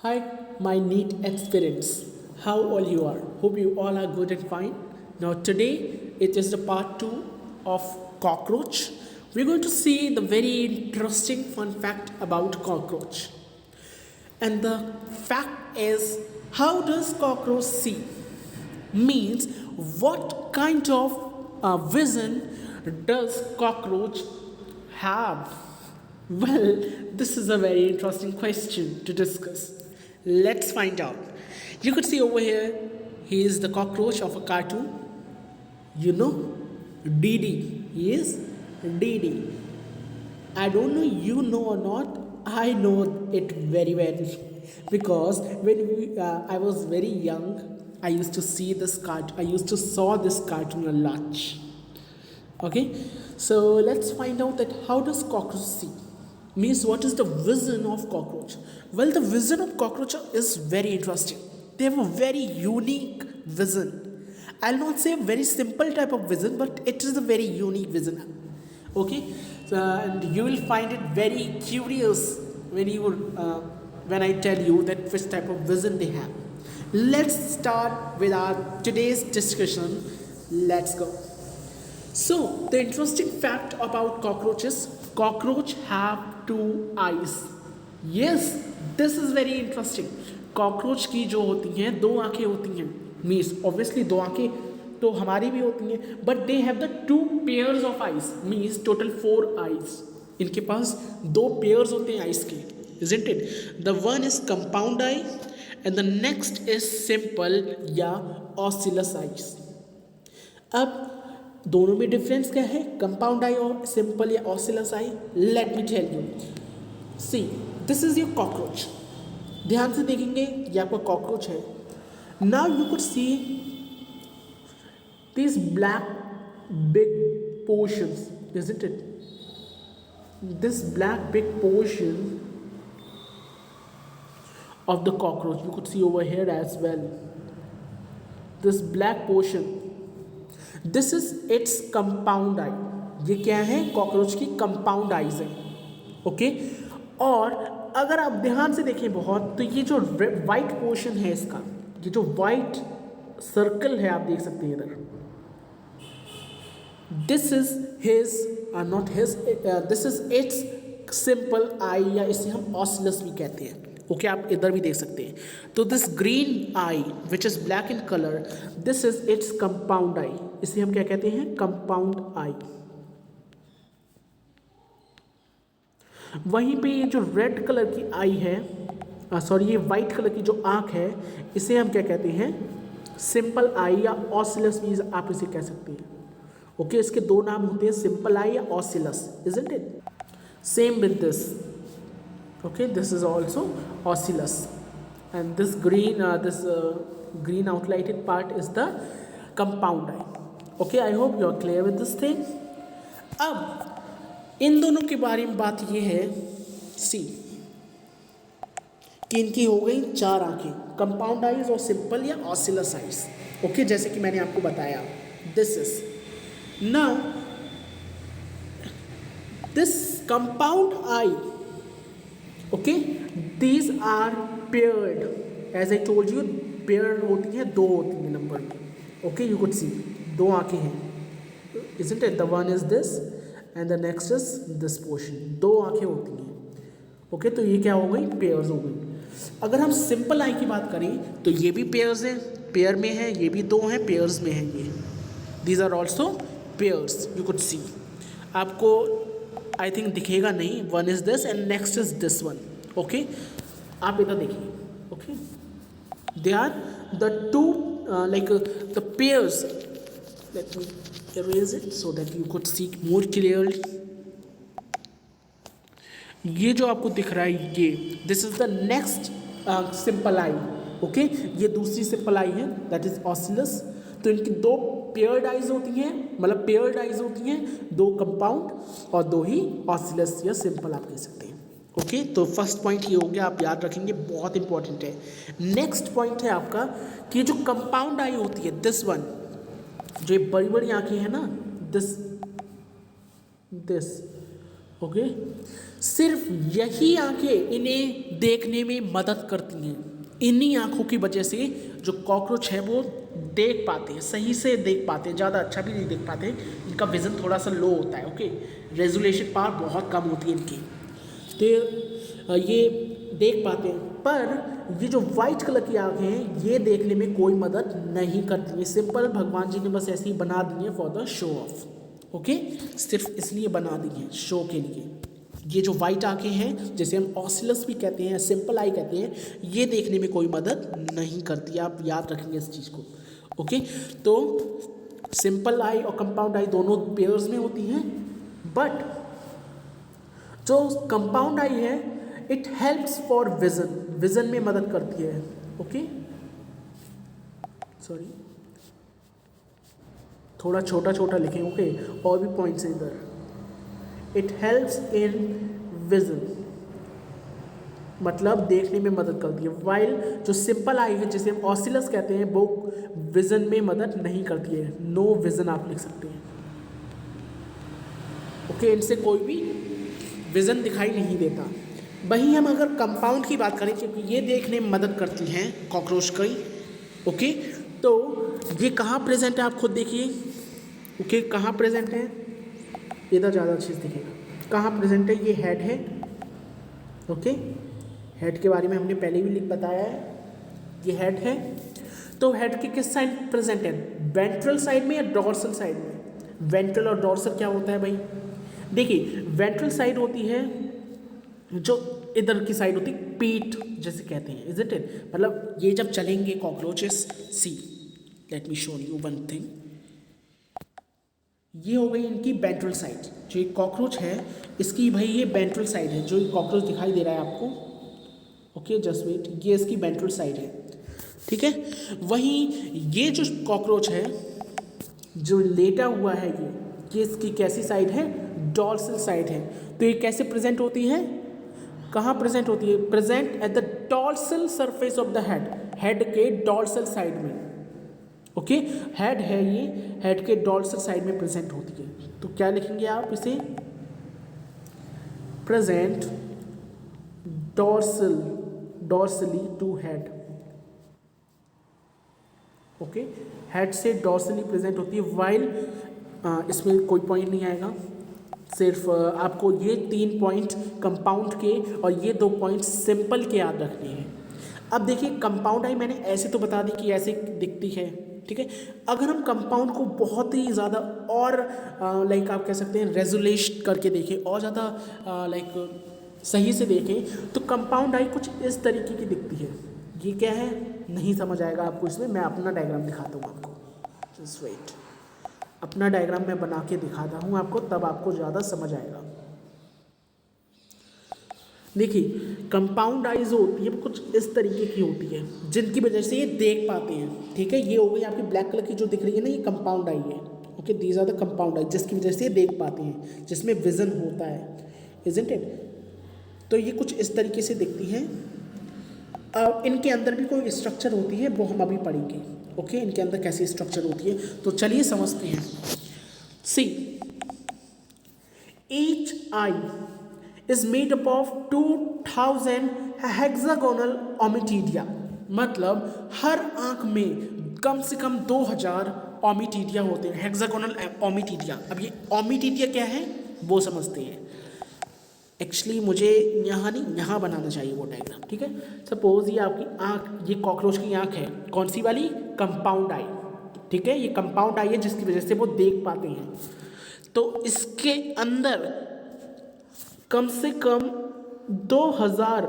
Hi, my neat aspirants. How all you are? Hope you all are good and fine. Now today it is the part 2 of cockroach. We're going to see the very interesting fun fact about cockroach. And the fact is, how does cockroach see? Means what kind of vision does cockroach have? Well, this is a very interesting question to discuss. Let's find out. You could see over here, he is the cockroach of a cartoon. You know, Didi. He is Didi. I don't know you know or not. I know it very well because I was very young, I used to see this cart. I used to saw this cartoon a lot. Okay, so let's find out that how does cockroach see? Means what is the vision of cockroach? Well, the vision of cockroach is very interesting. They have a very unique vision. I'll not say a very simple type of vision, but it is a very unique vision. Okay, so, and you will find it very curious when I tell you that which type of vision they have. Let's start with our today's discussion. Let's go. So the interesting fact about cockroaches: cockroach have two eyes. Yes, this is very interesting. Cockroach की जो होती हैं दो आंखें होती हैं. Means obviously दो आंखें तो हमारी भी होती हैं, but they have the two pairs of eyes. Means total 4 eyes. इनके पास दो पेयर्स होते हैं आइज के. isn't it? The one is compound eye and the next is simple या oscillus eyes. अब दोनों में डिफरेंस क्या है? कंपाउंड आई और सिंपल या ocellus eye. Let me tell you. See, this is your cockroach. ध्यान से देखेंगे ये आपका कॉकरोच है. Now you could see this black big portions, isn't it? This black big portion of the cockroach you could see over here as well. This black portion, this is its compound eye. ये क्या है? Cockroach की compound eyes है. Okay, और अगर आप ध्यान से देखें बहुत, तो ये जो वाइट पोर्शन है इसका, ये जो वाइट सर्कल है आप देख सकते हैं इधर, this is his not his, this is it's simple I, या इसे हम ऑसिलस भी कहते हैं. ओके, आप इधर भी देख सकते हैं. तो this green eye which is black in colour, this is its compound eye. इसे हम क्या कहते हैं? Compound eye. वहीं पे ये जो रेड कलर की आई है, सॉरी ये वाइट कलर की जो आंख है, इसे हम क्या कहते हैं? सिंपल आई या ऑसिलस भी आप इसे कह सकते हैं. ओके, इसके दो नाम होते हैं, सिंपल आई या ऑसिलस. isn't it? Same with this. Okay, this is also oscillus, and this green outlined part is the compound eye. Okay, I hope you are clear with this thing. अब इन दोनों के बारे में बात ये है, सी, कि इनकी हो गई 4 आंखें, कंपाउंड आइज और सिंपल या ऑसिलस आइज. ओके, जैसे कि मैंने आपको बताया, this is now this compound I. Okay, these are paired. As I told you, pair होती हैं, दो होती हैं नंबर में. ओके, यू कुड सी दो आंखें हैं. isn't it? The one is this and the next is this portion. दो आंखें होती हैं. ओके, तो ये क्या हो गई? पेयर्स हो गई. अगर हम सिंपल आई की बात करें तो ये भी पेयर्स हैं, पेयर में है, ये भी दो हैं, पेयर्स में है. ये these are also pairs. You could see, आपको आई थिंक दिखेगा नहीं. One is this and next is this one. Okay, आप इधर देखिए. Okay, they are the two like the pairs. Let me erase it so that you could see more clearly. ये जो आपको दिख रहा है, ये this is the next simple I. Okay, ये दूसरी सिंपल आई है, दैट इज ऑसिलस. तो इनकी दो पेयर्ड आइज होती हैं, मतलब पेयर्ड आइज होती हैं, दो कंपाउंड और दो ही ऑसिलस या सिंपल आप कह सकते हैं. ओके, तो फर्स्ट पॉइंट ये हो गया, आप याद रखेंगे, बहुत इंपॉर्टेंट है. नेक्स्ट पॉइंट है आपका कि जो कंपाउंड आई होती है, दिस वन, जो बड़ी बड़ी आंखें हैं ना, दिस ओके, सिर्फ यही आंखें इन्हें देखने में मदद करती हैं। इन्हीं आंखों की वजह से जो कॉकरोच है वो देख पाते हैं, सही से देख पाते हैं, ज़्यादा अच्छा भी नहीं देख पाते, इनका विज़न थोड़ा सा लो होता है। ओके, रेजोल्यूशन पावर बहुत कम होती है इनकी, तो ये देख पाते हैं। पर ये जो वाइट कलर की आंखें हैं ये देखने में कोई मदद नहीं करती हैं। सिंपल भगवान जी ने बस ऐसे ही बना दी है for the show off. Okay, सिर्फ इसलिए बना दी है शो के लिए। ये जो वाइट आंखें हैं जिसे हम ऑसिलस भी कहते हैं, सिंपल आई कहते हैं, ये देखने में कोई मदद नहीं करती। आप याद रखेंगे इस चीज़ को। ओके, तो सिंपल आई और कंपाउंड आई दोनों पेयर्स में होती हैं, बट जो कंपाउंड आई है it helps for vision, vision में मदद करती है। ओके, सॉरी थोड़ा छोटा छोटा लिखें। ओके, और भी पॉइंट्स हैं इधर। इट हेल्प्स इन विजन मतलब देखने में मदद करती है, वाइल जो सिंपल आई है जिसे हम ऑसिलस कहते हैं वो विजन में मदद नहीं करती है। नो विजन आप लिख सकते हैं। ओके, इनसे कोई भी विजन दिखाई नहीं देता। वहीं हम अगर कंपाउंड की बात करें, क्योंकि ये देखने में मदद करती हैं कॉकरोच की। ओके, तो ये कहाँ प्रेजेंट है आप खुद देखिए। ओके, कहाँ प्रेजेंट है, इधर ज़्यादा अच्छे से दिखेगा। कहाँ प्रेजेंट है, ये हेड है। ओके, हेड के बारे में हमने पहले भी बताया है, ये हेड है। तो हेड के किस साइड प्रेजेंट है, वेंट्रल साइड में या डॉर्सल साइड में। वेंट्रल और डॉर्सल क्या होता है भाई, देखिए वेंट्रल साइड होती है जो इधर की साइड होती है, पीठ जैसे कहते हैं, इज इट इट। मतलब ये जब चलेंगे cockroaches, see let me show you one thing, ये हो गई इनकी वेंट्रल साइड। जो एक कॉकरोच है इसकी भाई ये वेंट्रल साइड है, जो कॉकरोच दिखाई दे रहा है आपको। ओके, जस्ट वेट, ये इसकी वेंट्रल साइड है, ठीक है। वहीं ये जो कॉकरोच है जो लेटा हुआ है ये इसकी कैसी साइड है, डॉर्सल साइड है। तो ये कैसे प्रेजेंट होती है, कहाँ प्रेजेंट होती है, present at the dorsal surface of the head, head के डॉर्सल साइड में। ओके, हेड है ये, हेड के डॉर्सल साइड में प्रेजेंट होती है। तो क्या लिखेंगे आप इसे, present dorsal, dorsally to head. Okay, head से डॉर्सली प्रेजेंट होती है, वाइल इसमें कोई पॉइंट नहीं आएगा, सिर्फ आपको ये 3 पॉइंट कंपाउंड के और ये 2 पॉइंट सिंपल के याद रखने हैं। अब देखिए कंपाउंड आई मैंने ऐसे तो बता दी कि ऐसे दिखती है, ठीक है। अगर हम कंपाउंड को बहुत ही ज़्यादा और लाइक आप कह सकते हैं रेजोल्यूशन करके देखें, और ज़्यादा लाइक सही से देखें, तो कंपाउंड आई कुछ इस तरीके की दिखती है। ये क्या है नहीं समझ आएगा आपको इसमें, मैं अपना डायग्राम दिखाता हूँ आपको, जस्ट वेट, अपना डायग्राम मैं बना के दिखाता हूँ आपको, तब आपको ज़्यादा समझ आएगा। देखिए कंपाउंड आइज होती है कुछ इस तरीके की होती है जिनकी वजह से ये देख पाते हैं, ठीक है। ये हो गई आपकी ब्लैक कलर की जो दिख रही है ना, ये कंपाउंड आई है। Okay, these are the compound eye जिसकी वजह से ये देख पाते हैं, जिसमें विजन होता है, इजंट इट। तो ये कुछ इस तरीके से दिखती हैं। इनके अंदर भी कोई स्ट्रक्चर होती है, वो हम अभी पढ़ेंगे। ओके, इनके अंदर कैसी स्ट्रक्चर होती है, तो चलिए समझते हैं। See, each eye is made up of 2000 hexagonal ommatidia. मतलब हर आंख में कम से कम 2000 ओमिटीडिया होते हैं, हेक्सागोनल ओमिटीडिया। अब ये ओमिटीडिया क्या है वो समझते हैं। एक्चुअली मुझे यहाँ नहीं, यहाँ बनाना चाहिए वो डायग्राम, ठीक है। सपोज ये आपकी आँख, ये कॉकरोच की आँख है, कौन सी वाली, कंपाउंड आई, ठीक है। ये कंपाउंड आई है जिसकी वजह से वो देख पाते हैं। तो इसके अंदर कम से कम 2000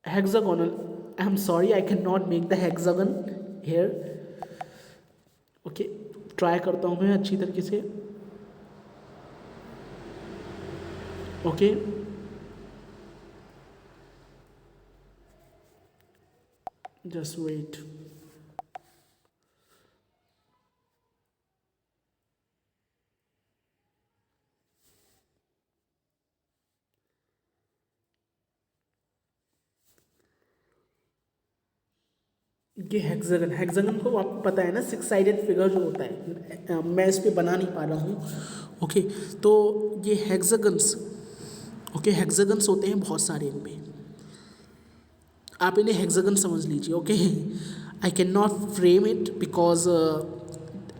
hexagonal, I am sorry I can not make the hexagon here. Okay, try करता हूँ मैं अच्छी तरीके से। ओके, जस्ट वेट, ये हेक्सागन, हेक्सागन को आपको पता है ना, 6 साइडेड फिगर जो होता है, मैं इस पे बना नहीं पा रहा हूँ। ओके, तो ये हेक्सागन्स, ओके, हेक्सागन्स होते हैं बहुत सारे इनमें, आप इन्हें हेक्सागन समझ लीजिए। Okay, I can not frame it because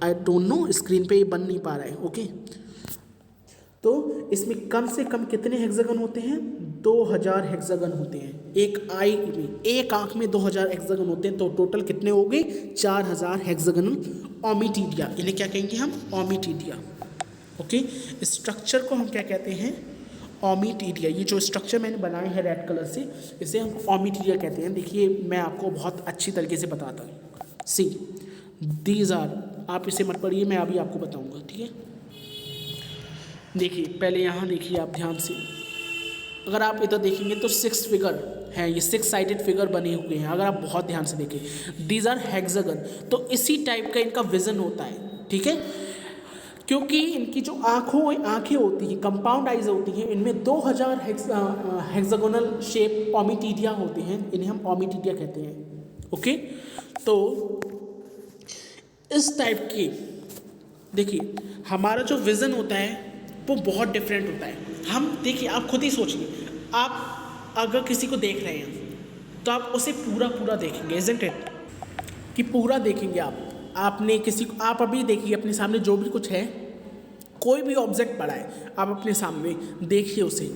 I don't know, screen पे ये बन नहीं पा रहा है। ओके, तो इसमें कम से कम कितने हेक्सागन होते हैं? 2000 हेक्सागन होते हैं एक आई में, एक आंख में 2000 हेक्सागन होते हैं, तो टोटल कितने हो गए? 4000 हेक्सागनल ओमिटीडिया। इन्हें क्या कहेंगे हम? ओमिटीडिया। ओके, स्ट्रक्चर को हम क्या कहते हैं? ओमिटीडिया। ये जो स्ट्रक्चर मैंने बनाए हैं रेड कलर से, इसे हम ओमिटीडिया कहते हैं। देखिए मैं आपको बहुत अच्छी तरीके से बताता हूँ। सी दीज आर, आप इसे मत पढ़िए, मैं अभी आपको बताऊँगा, ठीक है। देखिए पहले यहाँ देखिए आप ध्यान से, अगर आप इधर देखेंगे तो 6 फिगर हैं, ये 6 साइडेड फिगर बने हुए हैं, अगर आप बहुत ध्यान से देखें। दीज आर हेक्सागन, तो इसी टाइप का इनका विजन होता है, ठीक है। क्योंकि इनकी जो आँखें होती हैं, कंपाउंड आइज होती हैं, इनमें 2000 हेक्सागोनल शेप ओमिटीडिया होते हैं, इन्हें हम ओमिटीडिया कहते हैं। ओके, तो इस टाइप की, देखिए हमारा जो विज़न होता है वो बहुत डिफरेंट होता है। हम देखिए, आप खुद ही सोचिए, आप अगर किसी को देख रहे हैं तो आप उसे पूरा पूरा देखेंगे, इज़न्ट इट, कि पूरा देखेंगे आपने किसी को, आप अभी देखिए अपने सामने जो भी कुछ है, कोई भी ऑब्जेक्ट पड़ा है, आप अपने सामने देखिए उसे,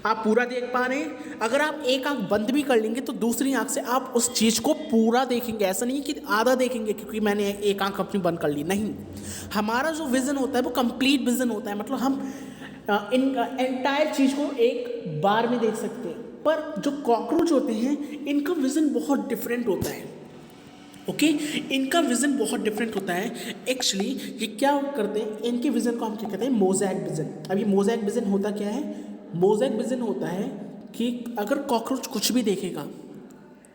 आप पूरा देख पा रहे हैं। अगर आप एक आंख बंद भी कर लेंगे तो दूसरी आंख से आप उस चीज़ को पूरा देखेंगे। ऐसा नहीं कि आधा देखेंगे क्योंकि मैंने एक आंख अपनी बंद कर ली, नहीं। हमारा जो विज़न होता है वो कंप्लीट विज़न होता है, मतलब हम इन एंटायर चीज़ को एक बार में देख सकते हैं। पर जो कॉकरोच होते हैं इनका विज़न बहुत डिफरेंट होता है। ओके, इनका विज़न बहुत डिफरेंट होता है। एक्चुअली ये क्या करते हैं, इनके विज़न को हम क्या कहते हैं? Mosaic vision. अब ये मोज़ैक विज़न होता क्या है? मोज़ैक विज़न होता है कि अगर कॉकरोच कुछ भी देखेगा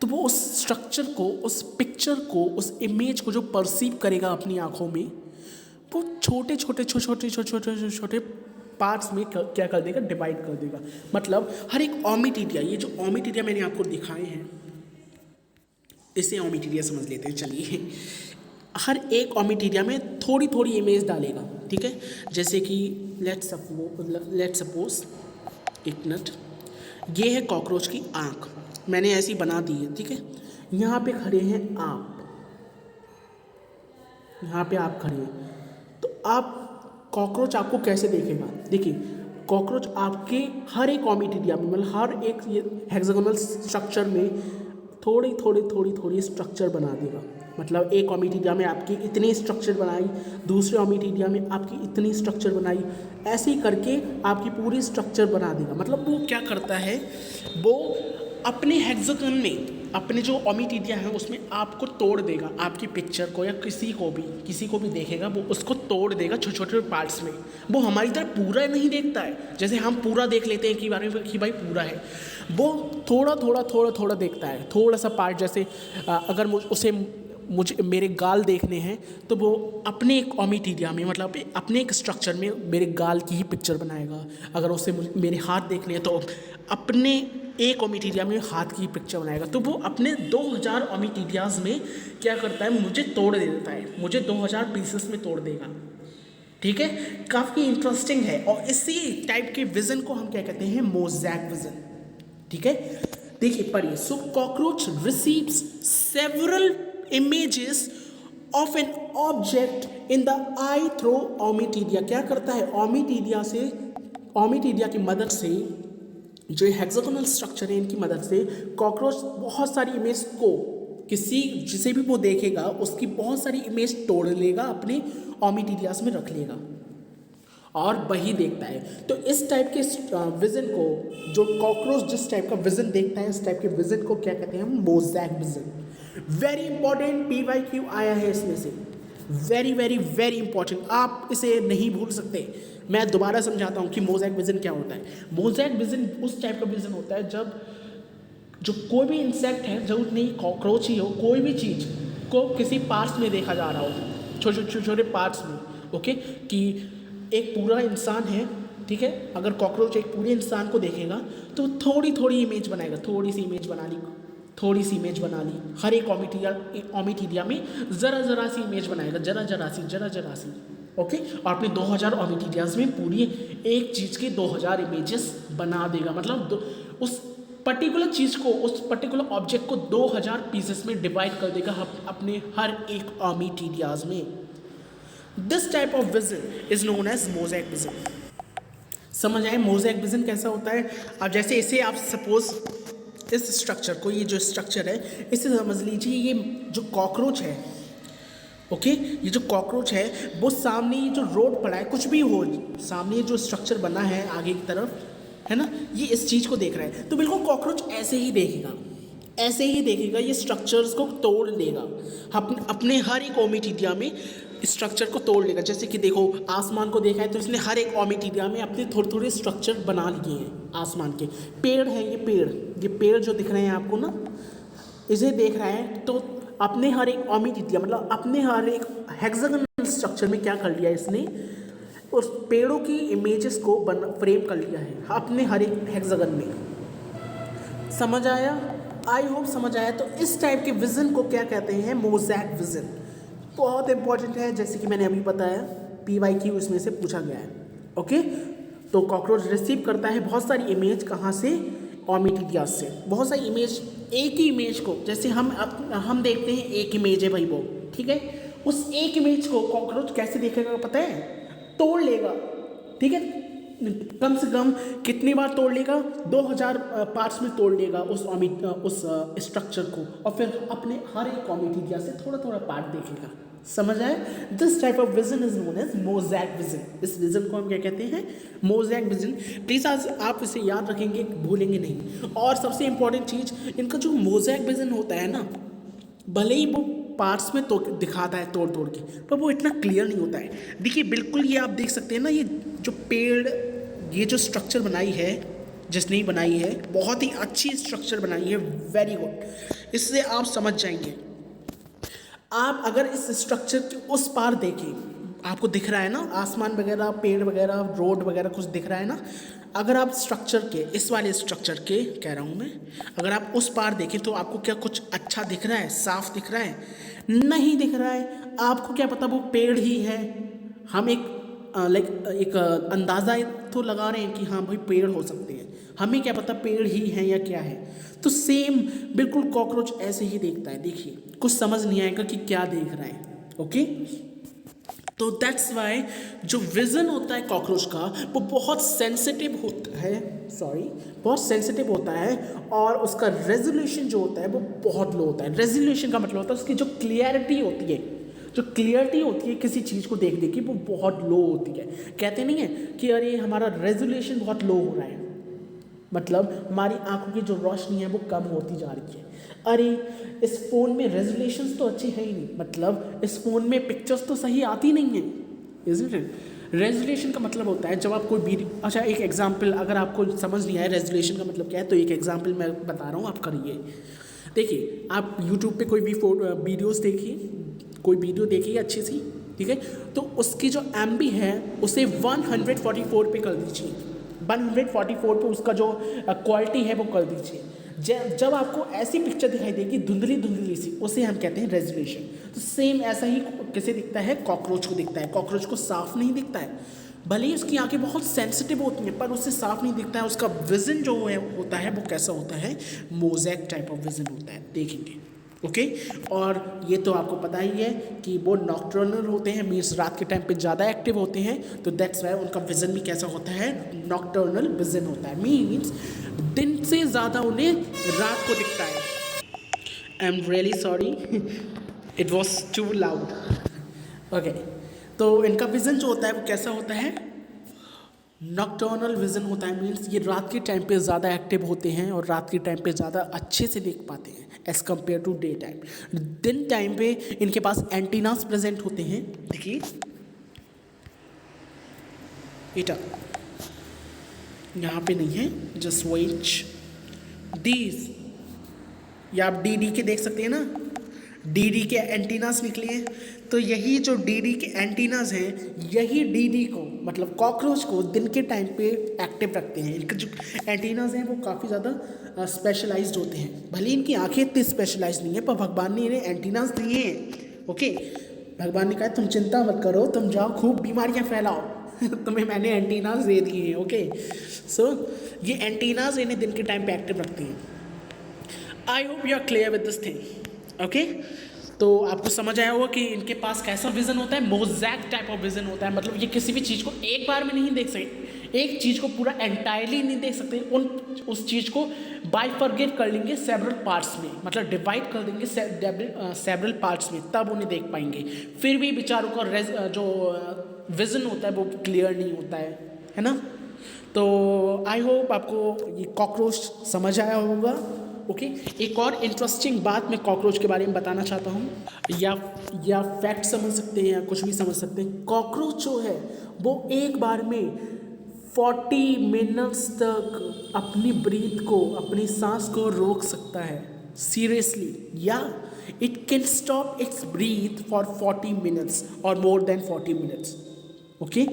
तो वो उस स्ट्रक्चर को, उस पिक्चर को, उस इमेज को जो परसीव करेगा अपनी आँखों में, वो छोटे छोटे पार्ट्स में क्या कर देगा? डिवाइड कर देगा। मतलब हर एक ओमिटीडिया, ये जो ओमिटीडिया मैंने आपको दिखाए हैं, इसे ओमिटीडिया समझ लेते हैं। चलिए, हर एक ओमिटीडिया में थोड़ी थोड़ी इमेज डालेगा, ठीक है। जैसे कि लेट्स सपोज, एक मिनट, ये है कॉकरोच की आँख, मैंने ऐसी बना दी है, ठीक है। यहाँ पे खड़े हैं आप, यहाँ पे आप खड़े हैं, तो आप कॉकरोच आपको कैसे देखेगा? देखिए, कॉकरोच आपके हर एक ओमिटीडिया में, मतलब हर एक ये हेक्सागोनल स्ट्रक्चर में थोड़ी स्ट्रक्चर बना देगा। मतलब एक ओमिटीडिया में आपकी इतनी स्ट्रक्चर बनाई, दूसरे ओमिटीडिया में आपकी इतनी स्ट्रक्चर बनाई, ऐसे ही करके आपकी पूरी स्ट्रक्चर बना देगा। मतलब वो क्या करता है, वो अपने हेक्सागन में, अपने जो ओमिटीडिया है उसमें आपको तोड़ देगा, आपकी पिक्चर को या किसी को भी देखेगा वो उसको तोड़ देगा छोटे छोटे पार्ट्स में। वो हमारी तरह पूरा नहीं देखता है, जैसे हम पूरा देख लेते हैं कि भाई पूरा है, वो थोड़ा देखता है, थोड़ा सा पार्ट। जैसे अगर मुझे मेरे गाल देखने हैं तो वो अपने एक ओमिटीडिया में, मतलब अपने एक स्ट्रक्चर में मेरे गाल की ही पिक्चर बनाएगा। अगर उसे मेरे हाथ देखने हैं तो अपने एक ओमिटीडिया में हाथ की पिक्चर बनाएगा। तो वो अपने 2000 ओमिटीडियाज में क्या करता है, मुझे तोड़ देता है, मुझे 2000 पीसेस में तोड़ देगा, ठीक है। काफ़ी इंटरेस्टिंग है, और इसी टाइप के विज़न को हम क्या कहते हैं? मोज़ैक विज़न, ठीक है। देखिए पढ़िए, so cockroach receives several images of an object in the eye through ommatidia. क्या करता है? ओमिटीडिया की मदद से, जो हेक्सागोनल स्ट्रक्चर है इनकी मदद से, कॉकरोच बहुत सारी इमेज को, जिसे भी वो देखेगा उसकी बहुत सारी इमेज तोड़ लेगा, अपने ओमिटीडियास में रख लेगा और वही देखता है। तो इस टाइप के विज़न को, जो कॉकरोच जिस टाइप का विज़न देखता है, इस टाइप के विज़न को क्या कहते हैं हम? Mosaic vision. Very important PYQ आया है इसमें से, वेरी इंपॉर्टेंट, आप इसे नहीं भूल सकते। मैं दोबारा समझाता हूँ कि मोज़ैक विज़न क्या होता है। मोज़ैक विज़न उस टाइप का विज़न होता है जब जो कोई भी इंसेक्ट है, जरूरत नहीं कॉकरोच ही हो, कोई भी चीज़ को किसी पार्ट्स में देखा जा रहा हो, छोटे पार्ट्स में। ओके, कि एक पूरा इंसान है, ठीक है, अगर कॉकरोच एक पूरे इंसान को देखेगा तो थोड़ी इमेज बनाएगा, थोड़ी सी इमेज बना ली, थोड़ी सी इमेज बना ली, हर एक ओमिटीडिया में ज़रा सी इमेज बनाएगा, जरा सी, ओके। और अपने 2000 ओमिटीडियाज में पूरी एक चीज़ के 2000 इमेजेस बना देगा, मतलब उस पर्टिकुलर चीज़ को, उस पर्टिकुलर ऑब्जेक्ट को 2000 पीसेस में डिवाइड कर देगा अपने हर एक ओमिटीडियाज में। This type of vision is known as mosaic vision. समझ आए मोज़ेक विजन कैसा होता है? अब जैसे इसे आप सपोज इस स्ट्रक्चर को, ये जो स्ट्रक्चर है इसे समझ लीजिए ये जो कॉकरोच है, ओके, ये जो कॉकरोच है वो सामने ये जो रोड पड़ा है, कुछ भी हो, सामने जो स्ट्रक्चर बना है आगे की तरफ, है ना, ये इस चीज़ को देख रहा है, तो बिल्कुल कॉकरोच ऐसे ही देखेगा, ये स्ट्रक्चर्स को तोड़ लेगा, अपने हर एक ओमिटीडिया में स्ट्रक्चर को तोड़ लेगा। जैसे कि देखो आसमान को देखा है तो इसने हर एक ओमिटीडिया में अपने थोड़े थोड़े स्ट्रक्चर बना लिए हैं आसमान के। पेड़ है, ये पेड़ जो दिख रहे हैं आपको ना, इसे देख रहा है तो अपने हर एक ओमिटीडिया, मतलब अपने हर एक हेक्सागोनल स्ट्रक्चर में क्या कर लिया इसने, उस पेड़ों की इमेजेस को फ्रेम कर लिया है अपने हर एक हेक्सागन में। समझ आया? आई होप समझ आया। तो इस टाइप के विज़न को क्या कहते हैं? Mosaic vision. बहुत इंपॉर्टेंट है, जैसे कि मैंने अभी बताया, PYQ इसमें से पूछा गया है, ओके। तो कॉकरोच रिसीव करता है बहुत सारी इमेज, कहाँ से? ओमिटीडिया से। बहुत सारी इमेज, एक ही इमेज को, जैसे हम देखते हैं एक इमेज है भाई वो, ठीक है, उस एक इमेज को कॉकरोच कैसे देखेगा पता है? तोड़ लेगा, ठीक है, कम से कम कितनी बार तोड़ लेगा? 2000 पार्ट्स में तोड़ लेगा उस स्ट्रक्चर को, और फिर अपने हर एक ओमिटीडिया से थोड़ा थोड़ा पार्ट देखेगा। समझ आए? This type of vision is known as mosaic vision. इस विजन को हम क्या कहते हैं? Mosaic vision. प्लीज़ आज आप इसे याद रखेंगे, भूलेंगे नहीं। और सबसे इंपॉर्टेंट चीज़, इनका जो मोज़ेक विजन होता है ना, भले ही वो पार्ट्स में तो दिखाता है तोड़ तोड़ के, पर वो इतना क्लियर नहीं होता है। देखिए बिल्कुल ये आप देख सकते हैं ना, ये जो पेड़, ये जो स्ट्रक्चर बनाई है, जिसने ही बनाई है, बहुत ही अच्छी स्ट्रक्चर बनाई है, वेरी गुड। इससे आप समझ जाएंगे। आप अगर इस स्ट्रक्चर के उस पार देखें, आपको दिख रहा है ना आसमान वगैरह, पेड़ वगैरह, रोड वगैरह कुछ दिख रहा है ना, अगर आप स्ट्रक्चर के, इस वाले स्ट्रक्चर के कह रहा हूँ मैं, अगर आप उस पार देखें तो आपको क्या कुछ अच्छा दिख रहा है, साफ दिख रहा है? नहीं दिख रहा है। आपको क्या पता वो पेड़ ही है। हम एक अंदाज़ा तो लगा रहे हैं कि हाँ भाई पेड़ हो सकते हैं, हमें क्या पता पेड़ ही है या क्या है। तो सेम बिल्कुल कॉकरोच ऐसे ही देखता है। देखिए कुछ समझ नहीं आएगा कि क्या देख रहा है, ओके। तो दैट्स वाई जो विज़न होता है कॉकरोच का वो बहुत सेंसिटिव होता है, बहुत सेंसिटिव होता है, और उसका रेजोल्यूशन जो होता है वो बहुत लो होता है। रेजोल्यूशन का मतलब होता है उसकी जो क्लियरिटी होती है, किसी चीज़ को देखने की, वो बहुत लो होती है। कहते नहीं है कि अरे हमारा रेजोल्यूशन बहुत लो हो रहा है, मतलब हमारी आंखों की जो रोशनी है वो कम होती जा रही है। अरे इस फ़ोन में रेजोल्यूशंस तो अच्छी है ही नहीं, मतलब इस फ़ोन में पिक्चर्स तो सही आती नहीं है, इज़न्ट इट? रेजोल्यूशन का मतलब होता है जब आप कोई वीडियो, अच्छा एक एग्जांपल, अगर आपको समझ नहीं आया रेजोल्यूशन का मतलब क्या है, तो एक एग्जांपल मैं बता रहा हूँ, आप करिए। देखिए आप यूट्यूब पे कोई भी वीडियोज़ देखिए, कोई वीडियो देखिए अच्छी सी, ठीक है, तो उसकी जो MB है उसे 144 पे कर दीजिए, 144 पे उसका जो क्वालिटी है वो कर दीजिए। जब आपको ऐसी पिक्चर दिखाई देगी धुंधली धुंधली सी, उसे हम कहते हैं रेजोल्यूशन। तो सेम ऐसा ही कैसे दिखता है? कॉकरोच को दिखता है। कॉकरोच को साफ नहीं दिखता है, भले ही उसकी आंखें बहुत सेंसिटिव होती हैं, पर उससे साफ नहीं दिखता है। उसका विजन जो है होता है वो कैसा होता है? मोज़ेक टाइप ऑफ विजन होता है, देखेंगे, ओके। और ये तो आपको पता ही है कि वो नॉक्टर्नल होते हैं, मीन्स रात के टाइम पे ज़्यादा एक्टिव होते हैं, तो दैट्स वाई उनका विज़न भी कैसा होता है? नॉक्टर्नल विज़न होता है, मीन्स दिन से ज़्यादा उन्हें रात को दिखता है। I am really sorry, it was too loud, okay. तो इनका विज़न जो होता है वो कैसा होता है? नॉक्टर्नल विज़न होता है, मीन्स ये रात के टाइम पे ज़्यादा एक्टिव होते हैं और रात के टाइम पे ज़्यादा अच्छे से देख पाते हैं as compare to day time. दिन टाइम पे इनके पास एंटीनास प्रेजेंट होते हैं, देखिए इटा यहाँ पे नहीं है, जस्ट वेट, दीज, या आप डी के देख सकते हैं ना, डीडी के एंटीनास निकले हैं। तो यही जो डीडी के एंटीनास हैं, यही डीडी को मतलब कॉकरोच को दिन के टाइम पे एक्टिव रखते हैं। इनके जो एंटीनास हैं वो काफ़ी ज़्यादा स्पेशलाइज्ड होते हैं। भले इनकी आंखें इतनी स्पेशलाइज्ड नहीं है, पर भगवान ने इन्हें एंटीनास दिए हैं। ओके, भगवान ने कहा तुम चिंता मत करो, तुम जाओ खूब बीमारियाँ फैलाओ तुम्हें मैंने एंटीनास दे दिए हैं। ओके, सो ये एंटीनास इन्हें दिन के टाइम पे एक्टिव रखती हैं। I hope you are clear with this thing. Okay, तो आपको समझ आया होगा कि इनके पास कैसा विज़न होता है, मोज़ैक टाइप ऑफ विज़न होता है। मतलब ये किसी भी चीज़ को एक बार में नहीं देख सकते, एक चीज़ को पूरा एंटायरली नहीं देख सकते, उस चीज़ को बाइफरगेट कर लेंगे सेवरल पार्ट्स में, मतलब डिवाइड कर देंगे सेवरल पार्ट्स में, तब उन्हें देख पाएंगे। फिर भी बेचारों का जो विज़न होता है वो क्लियर नहीं होता है ना। तो आई होप आपको ये कॉकरोच समझ आया होगा। ओके, एक और इंटरेस्टिंग बात मैं कॉकरोच के बारे में बताना चाहता हूँ, या फैक्ट समझ सकते हैं या कुछ भी समझ सकते हैं। कॉकरोच जो है वो एक बार में 40 मिनट्स तक अपनी ब्रीथ को, अपनी सांस को रोक सकता है। सीरियसली, या it can stop its breath for 40 minutes और मोर देन 40 मिनट्स। ओके,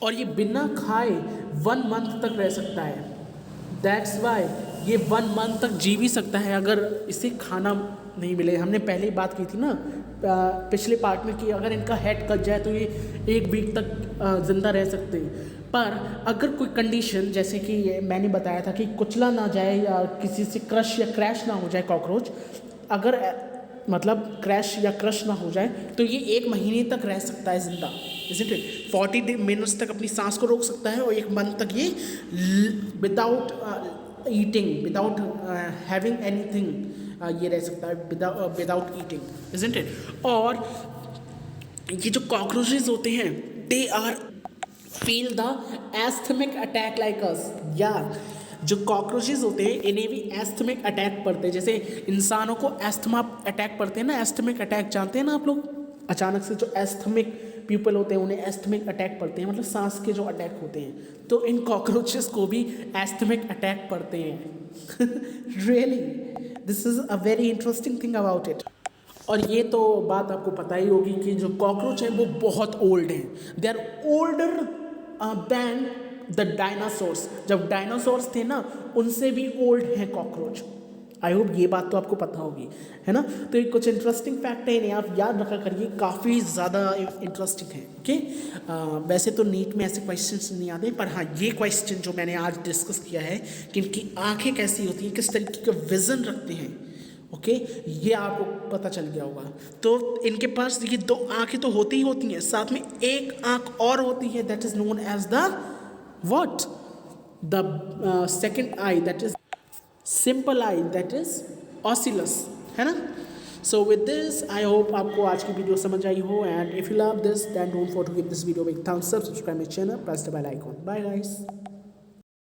और ये बिना खाए 1 मंथ तक रह सकता है। दैट्स वाई ये 1 मंथ तक जी भी सकता है अगर इसे खाना नहीं मिले। हमने पहले ही बात की थी ना पिछले पार्ट में कि अगर इनका हेड कट जाए तो ये 1 वीक तक ज़िंदा रह सकते हैं। पर अगर कोई कंडीशन, जैसे कि मैंने बताया था कि कुचला ना जाए या किसी से क्रश या क्रैश ना हो जाए कॉकरोच, अगर मतलब क्रैश या क्रश ना हो जाए तो ये 1 महीने तक रह सकता है ज़िंदा। Isn't it? 40 मिनट्स तक अपनी सांस को रोक सकता है और 1 मंथ तक ये without eating, without having anything ये रह सकता है, विदाउट ईटिंग। Isn't it? और ये जो कॉकरोचेस होते हैं, they are feel the asthmatic attack like us. या जो कॉकरोचेस होते हैं इन्हें भी एस्थमिक अटैक पड़ते हैं, जैसे इंसानों को एस्थमा अटैक पड़ते हैं ना। एस्थमिक अटैक जानते हैं ना आप लोग? अचानक से जो एस्थमिक पीपल होते हैं उन्हें एस्थमिक अटैक पड़ते हैं, मतलब सांस के जो अटैक होते हैं। तो इन कॉकरोचेस को भी एस्थमिक अटैक पड़ते हैं। Really, this is a very interesting thing about it. और ये तो बात आपको पता ही होगी कि जो कॉकरोच हैं वो बहुत ओल्ड हैं। They are older than the dinosaurs. जब डायनासोर्स थे ना, उनसे भी ओल्ड हैं कॉकरोच। आई होप ये बात तो आपको पता होगी, है ना। तो ये कुछ इंटरेस्टिंग फैक्ट है, इन्हें आप याद रखा करिए, काफ़ी ज़्यादा इंटरेस्टिंग है। ओके, वैसे तो नीट में ऐसे क्वेश्चंस नहीं आते, पर हाँ ये क्वेश्चन जो मैंने आज डिस्कस किया है कि इनकी आँखें कैसी होती हैं, किस तरीके का विज़न रखते हैं, ओके, ये आपको पता चल गया होगा। तो इनके पास ये 2 आँखें तो होती ही होती हैं, साथ में एक आँख और होती है, that is known as the what? The second eye, that is simple eye, that is oscillus, है ना। So with this, I hope आपको आज की वीडियो समझ आई हो, and if you love this then don't forget to give this video a big thumbs up, subscribe my channel, press the bell icon. Bye guys.